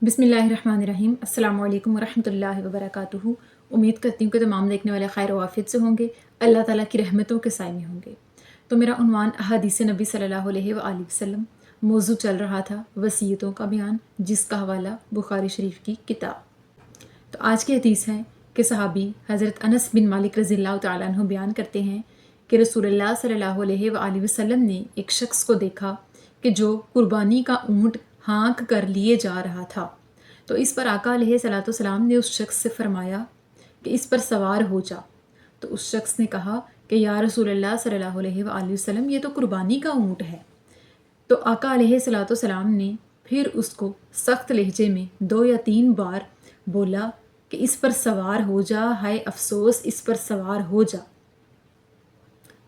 बिस्मिल्लाहिर्रहमानिर्रहीम। अस्सलाम वालेकुम वरहमतुल्लाहि वबरकातुहू। उम्मीद करती हूँ कि तमाम देखने वाले खैर व आफियत से होंगे, अल्लाह ताला की रहमतों के साए में होंगे। तो मेरा उन्वान अहादीस नबी सल्लल्लाहु अलैहि वसल्लम, मौजू चल रहा था वसीयतों का बयान, जिसका हवाला बुखारी शरीफ की किताब। तो आज की हदीस है कि सहाबी हज़रत अनस बिन मालिक रज़ियल्लाहु तआला अन्हु बयान करते हैं कि रसूलुल्लाह सल्लल्लाहु अलैहि वसल्लम ने एक शख्स को देखा कि जो कुर्बानी का ऊँट हाँक कर लिए जा रहा था। तो इस पर आका अलैहिस्सलाम ने उस शख्स से फरमाया कि इस पर सवार हो जा। तो उस शख्स ने कहा कि या रसूलुल्लाह सल्लल्लाहु अलैहि वसल्लम, ये तो कुर्बानी का ऊँट है। तो आका अलैहिस्सलाम ने फिर उसको सख्त लहजे में 2 या 3 बार बोला कि इस पर सवार हो जा, हाय अफसोस, इस पर सवार हो जा।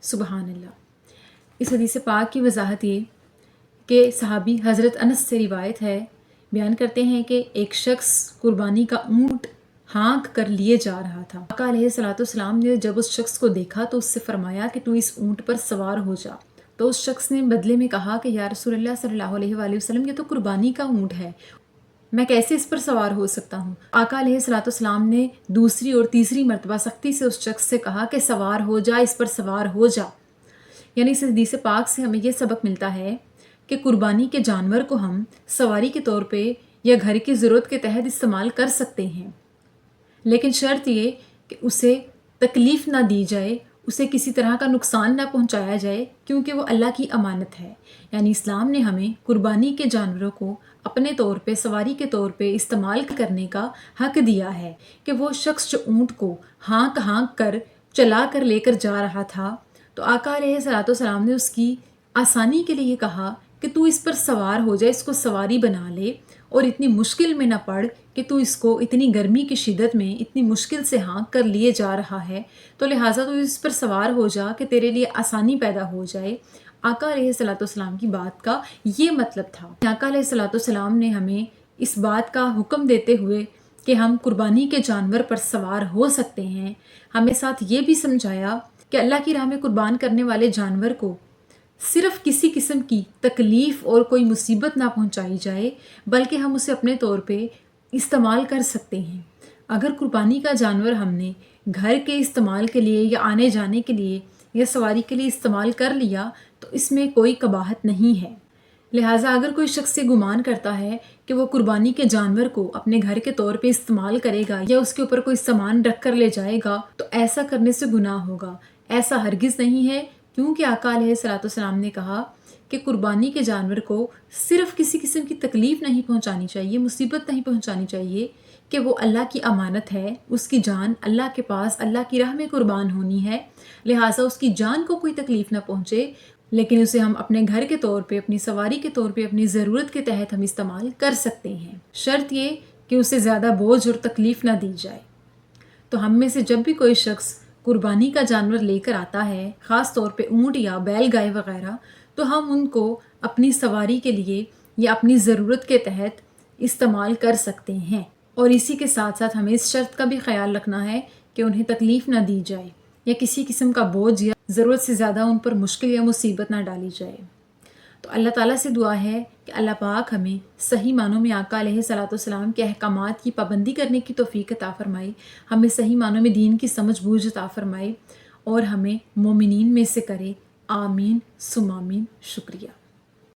सुबहान अल्लाह। इस हदीस पाक की वजाहत ये कि सहाबी हज़रत अनस से रिवायत है, बयान करते हैं कि एक शख्स कुर्बानी का ऊँट हाँक कर लिए जा रहा था। आका अलैहिस्सलाम ने जब उस शख्स को देखा तो उससे फरमाया कि तू इस ऊँट पर सवार हो जा। तो उस शख्स ने बदले में कहा कि या रसूलल्लाह सल्लल्लाहु अलैहि वसल्लम, ये तो कुर्बानी का ऊँट है, मैं कैसे इस पर सवार हो सकता हूँ। आका अलैहिस्सलाम ने दूसरी और तीसरी मरतबा सख्ती से उस शख्स से कहा कि सवार हो जा, इस पर सवार हो जा। यानी इस हदीस पाक से हमें यह सबक मिलता है कि कुर्बानी के जानवर को हम सवारी के तौर पे या घर की ज़रूरत के तहत इस्तेमाल कर सकते हैं, लेकिन शर्त ये कि उसे तकलीफ़ ना दी जाए, उसे किसी तरह का नुकसान ना पहुंचाया जाए, क्योंकि वो अल्लाह की अमानत है। यानी इस्लाम ने हमें कुर्बानी के जानवरों को अपने तौर पे, सवारी के तौर पे इस्तेमाल करने का हक दिया है कि वो शख्स जो ऊँट को हाँक हाँक कर चला कर लेकर जा रहा था, तो आका अलैहिस्सलाम ने उसकी आसानी के लिए कहा कि तू इस पर सवार हो जाए, इसको सवारी बना ले और इतनी मुश्किल में ना पड़ कि तू इसको इतनी गर्मी की शिद्दत में इतनी मुश्किल से हाँक कर लिए जा रहा है, तो लिहाजा तू इस पर सवार हो जा कि तेरे लिए आसानी पैदा हो जाए। आका अलैहिस्सलाम की बात का ये मतलब था। आका अलैहिस्सलाम ने हमें इस बात का हुक्म देते हुए कि हम कुर्बानी के जानवर पर सवार हो सकते हैं, हमें साथ ये भी समझाया कि अल्लाह की राह में कुर्बान करने वाले जानवर को सिर्फ़ किसी किस्म की तकलीफ़ और कोई मुसीबत ना पहुंचाई जाए, बल्कि हम उसे अपने तौर पे इस्तेमाल कर सकते हैं। अगर कुर्बानी का जानवर हमने घर के इस्तेमाल के लिए या आने जाने के लिए या सवारी के लिए इस्तेमाल कर लिया तो इसमें कोई कबाहत नहीं है। लिहाजा अगर कोई शख्स ये गुमान करता है कि वो कुर्बानी के जानवर को अपने घर के तौर पे इस्तेमाल करेगा या उसके ऊपर कोई सामान रख कर ले जाएगा, तो ऐसा करने से गुनाह होगा। ऐसा हरगिज़ नहीं है, क्योंकि आका अलैहिस्सलाम ने कहा कि कुर्बानी के जानवर को सिर्फ़ किसी किस्म की तकलीफ़ नहीं पहुंचानी चाहिए, मुसीबत नहीं पहुंचानी चाहिए, कि वो अल्लाह की अमानत है, उसकी जान अल्लाह के पास अल्लाह की राह में कुर्बान होनी है। लिहाजा उसकी जान को कोई तकलीफ़ ना पहुंचे, लेकिन उसे हम अपने घर के तौर पे, अपनी सवारी के तौर पे, अपनी ज़रूरत के तहत हम इस्तेमाल कर सकते हैं। शर्त ये कि उसे ज़्यादा बोझ और तकलीफ़ ना दी जाए। तो हम में से जब भी कोई शख्स कुर्बानी का जानवर लेकर आता है, ख़ास तौर पे ऊँट या बैल गाय वग़ैरह, तो हम उनको अपनी सवारी के लिए या अपनी ज़रूरत के तहत इस्तेमाल कर सकते हैं। और इसी के साथ साथ हमें इस शर्त का भी ख्याल रखना है कि उन्हें तकलीफ़ ना दी जाए या किसी किस्म का बोझ या ज़रूरत से ज़्यादा उन पर मुश्किल या मुसीबत ना डाली जाए। तो अल्लाह ताला से दुआ है कि अल्लाह पाक हमें सही मानों में आका अलैहिस्सलाम के अहकामात की पाबंदी करने की तौफीक अता फ़रमाए, हमें सही मानों में दीन की समझ बूझ अता फ़रमाए और हमें मोमिनीन में से करे। आमीन सुम आमीन। शुक्रिया।